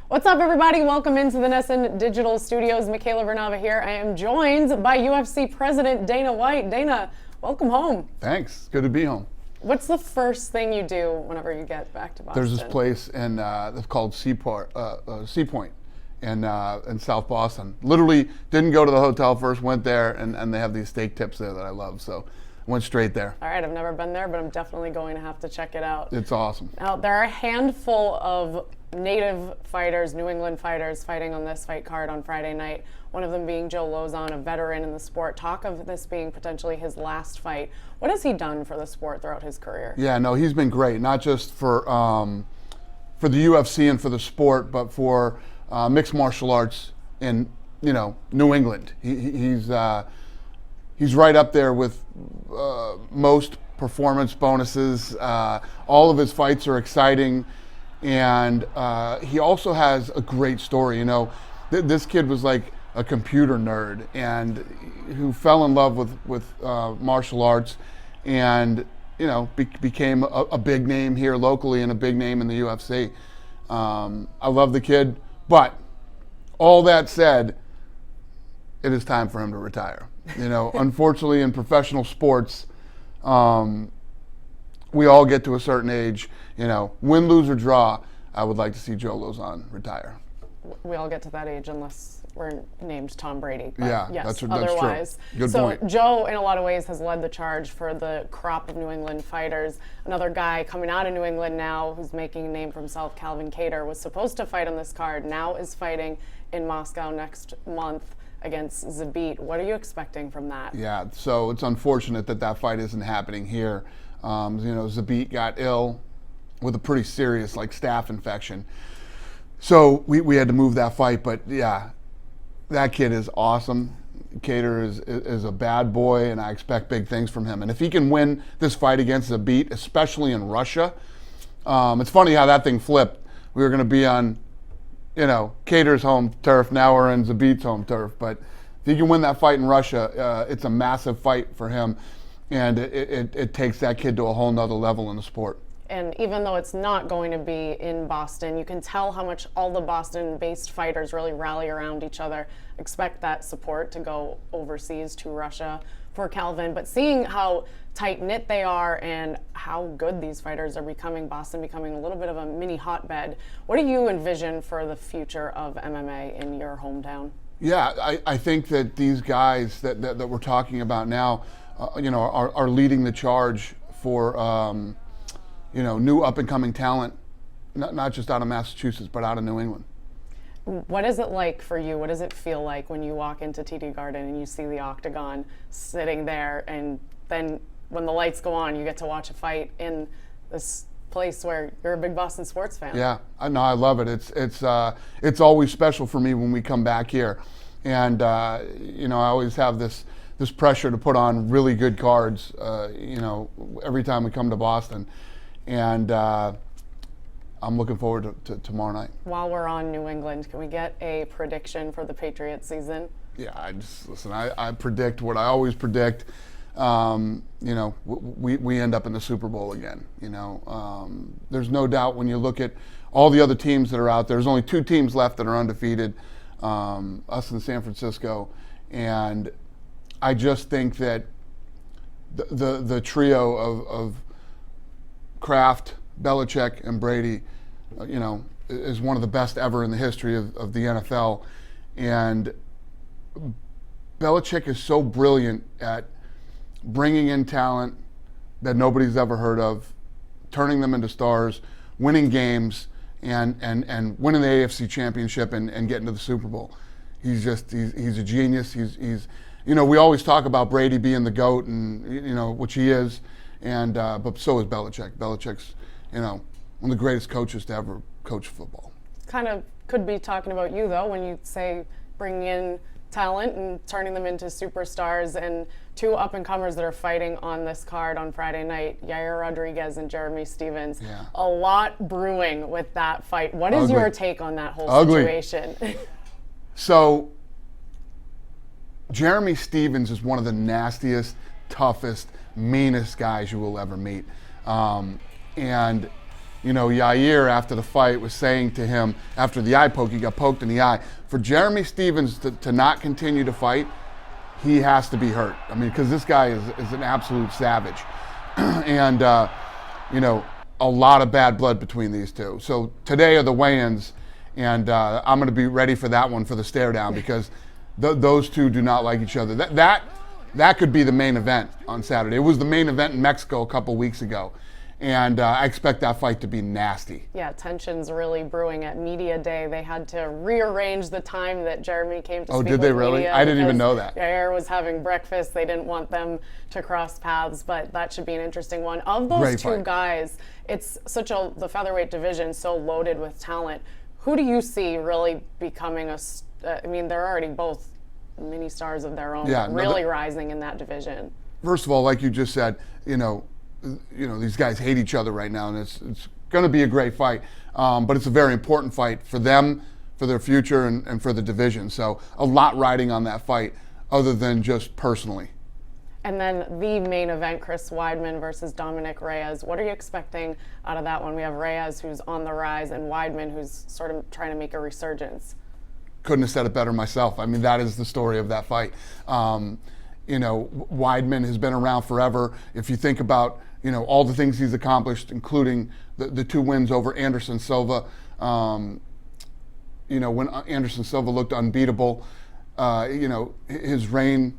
What's up, everybody? Welcome into the Nesson Digital Studios. Michaela Vernava here. I am joined by UFC President Dana White. Dana, welcome home. Thanks. Good to be home. What's the first thing you do whenever you get back to Boston? There's this place in called Sea Point in South Boston. Literally didn't go to the hotel first, went there, and they have these steak tips there that I love. So went straight there. All right, I've never been there, but I'm definitely going to have to check it out. It's awesome. Now, there are a handful of native fighters, New England fighters, fighting on this fight card on Friday night. One of them being Joe Lauzon, a veteran in the sport. Talk of this being potentially his last fight. What has he done for the sport throughout his career? Yeah, no, he's been great. Not just for the UFC and for the sport, but for mixed martial arts in New England. He's right up there with most performance bonuses. All of his fights are exciting. And he also has a great story. This kid was like a computer nerd and who fell in love with martial arts and, became a big name here locally and a big name in the UFC. I love the kid, but all that said, it is time for him to retire. Unfortunately in professional sports, we all get to a certain age, win, lose, or draw. I would like to see Joe Lauzon retire. We all get to that age unless we're named Tom Brady. But yeah, yes, that's otherwise. True. Good so point. Joe, in a lot of ways, has led the charge for the crop of New England fighters. Another guy coming out of New England now who's making a name for himself, Calvin Kattar, was supposed to fight on this card, now is fighting in Moscow next month against Zabit. What are you expecting from that? Yeah, so it's unfortunate that fight isn't happening here. Zabit got ill with a pretty serious staph infection. So we had to move that fight, but yeah, that kid is awesome. Kattar is a bad boy, and I expect big things from him. And if he can win this fight against Zabit, especially in Russia, it's funny how that thing flipped. We were going to be on, Kattar's home turf. Now we're in Zabit's home turf. But if he can win that fight in Russia, it's a massive fight for him. And it takes that kid to a whole nother level in the sport. And even though it's not going to be in Boston, you can tell how much all the Boston-based fighters really rally around each other. Expect that support to go overseas to Russia for Calvin. But seeing how tight-knit they are and how good these fighters are becoming, Boston becoming a little bit of a mini hotbed, what do you envision for the future of MMA in your hometown? Yeah, I think that these guys that we're talking about now, are leading the charge for, new up-and-coming talent, not just out of Massachusetts, but out of New England. What is it like for you? What does it feel like when you walk into TD Garden and you see the octagon sitting there, and then when the lights go on, you get to watch a fight in this place where you're a big Boston sports fan? Yeah, I love it. It's always special for me when we come back here, and I always have this pressure to put on really good cards, every time we come to Boston. And I'm looking forward to tomorrow night. While we're on New England, can we get a prediction for the Patriots season? Yeah, I predict what I always predict. We end up in the Super Bowl again. There's no doubt when you look at all the other teams that are out there, there's only 2 teams left that are undefeated, us and San Francisco. And I just think that the trio of Kraft, Belichick, and Brady, is one of the best ever in the history of the NFL. And Belichick is so brilliant at bringing in talent that nobody's ever heard of, turning them into stars, winning games, and winning the AFC Championship and getting to the Super Bowl. He's a genius. He's we always talk about Brady being the GOAT, and which he is. And but so is Belichick. Belichick's, one of the greatest coaches to ever coach football. Kind of could be talking about you, though, when you say bringing in talent and turning them into superstars, and 2 up-and-comers that are fighting on this card on Friday night, YAIR Rodriguez and Jeremy Stephens. Yeah. A lot brewing with that fight. What is your take on that whole situation? So, Jeremy Stephens is one of the nastiest, toughest, meanest guys you will ever meet. And YAIR after the fight was saying to him, after the eye poke, he got poked in the eye, for Jeremy Stephens to not continue to fight, he has to be hurt. I mean, because this guy is an absolute savage. And, a lot of bad blood between these two. So today are the weigh-ins, and I'm going to be ready for that one for the stare down, because those two do not like each other. That could be the main event on Saturday. It was the main event in Mexico a couple weeks ago. And I expect that fight to be nasty. Yeah, tensions really brewing at Media Day. They had to rearrange the time that Jeremy came to speak with media. Oh, did they really? I didn't even know that. YAIR was having breakfast. They didn't want them to cross paths, but that should be an interesting one. Of those two guys, it's the featherweight division, so loaded with talent. Who do you see really becoming I mean, they're already both mini stars of their own, really rising in that division? First of all, like you just said, these guys hate each other right now, and it's going to be a great fight. But it's a very important fight for them, for their future, and for the division. So a lot riding on that fight, other than just personally. And then the main event, Chris Weidman versus DOMINICK Reyes. What are you expecting out of that one? We have Reyes, who's on the rise, and Weidman, who's sort of trying to make a resurgence. Couldn't have said it better myself. I mean, that is the story of that fight. Weidman has been around forever. If you think about, all the things he's accomplished, including the 2 wins over Anderson Silva, when Anderson Silva looked unbeatable, his reign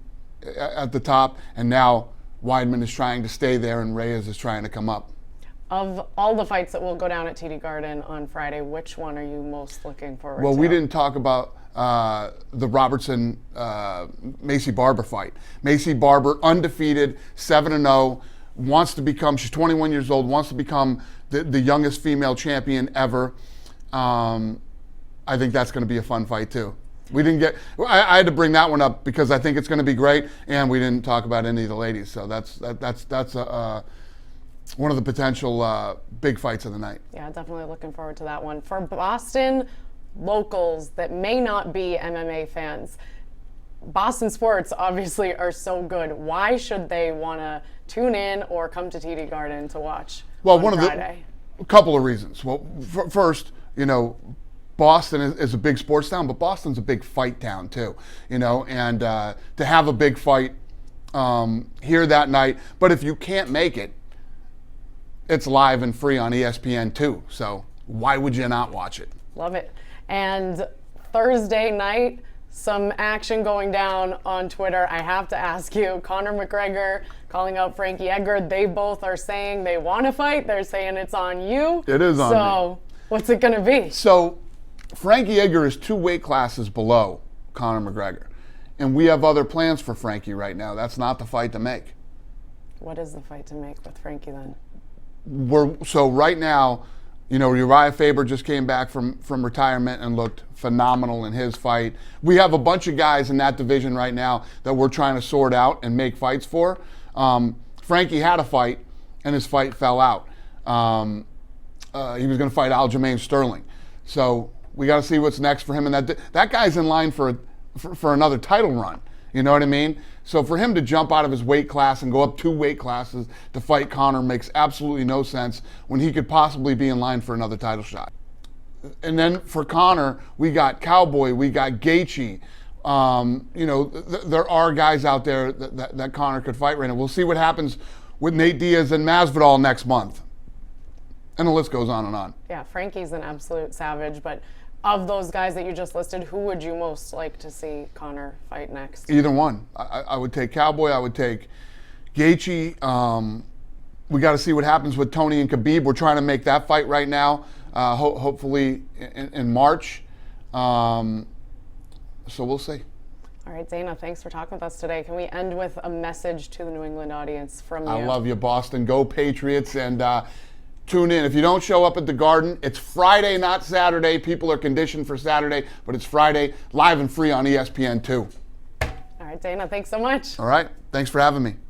at the top, and now Weidman is trying to stay there and Reyes is trying to come up. Of all the fights that will go down at TD Garden on Friday, which one are you most looking forward to? Well, we didn't talk about the Robertson Macy Barber fight. Macy Barber, undefeated, 7-0, she's 21 years old, wants to become the youngest female champion ever. I think that's going to be a fun fight too. I had to bring that one up because I think it's going to be great, and we didn't talk about any of the ladies. So that's one of the potential big fights of the night. Yeah, definitely looking forward to that one. For Boston locals that may not be MMA fans, Boston sports obviously are so good. Why should they want to tune in or come to TD Garden to watch on Friday? A couple of reasons. Well, first, Boston is a big sports town, but Boston's a big fight town too, and to have a big fight here that night. But if you can't make it, it's live and free on ESPN too. So why would you not watch it? Love it. And Thursday night, some action going down on Twitter. I have to ask you, Conor McGregor calling out Frankie Edgar. They both are saying they want to fight. They're saying it's on you. It is on me. So what's it going to be? So Frankie Edgar is 2 weight classes below Conor McGregor. And we have other plans for Frankie right now. That's not the fight to make. What is the fight to make with Frankie then? So right now, Uriah Faber just came back from retirement and looked phenomenal in his fight. We have a bunch of guys in that division right now that we're trying to sort out and make fights for. Frankie had a fight, and his fight fell out. He was going to fight Aljamain Sterling. So we got to see what's next for him. And that guy's in line for another title run. You know what I mean? So for him to jump out of his weight class and go up 2 weight classes to fight Conor makes absolutely no sense when he could possibly be in line for another title shot. And then for Conor, we got Cowboy, we got Gaethje. There are guys out there that Conor could fight right now. We'll see what happens with Nate Diaz and Masvidal next month. And the list goes on and on. Yeah, Frankie's an absolute savage, but of those guys that you just listed, who would you most like to see Conor fight next? Either one. I would take Cowboy. I would take Gaethje. We got to see what happens with Tony and Khabib. We're trying to make that fight right now, hopefully in March. So we'll see. All right, Dana, thanks for talking with us today. Can we end with a message to the New England audience from you? I love you, Boston. Go Patriots, and tune in. If you don't show up at the Garden, it's Friday, not Saturday. People are conditioned for Saturday, but it's Friday, live and free on ESPN 2. All right, Dana, thanks so much. All right, thanks for having me.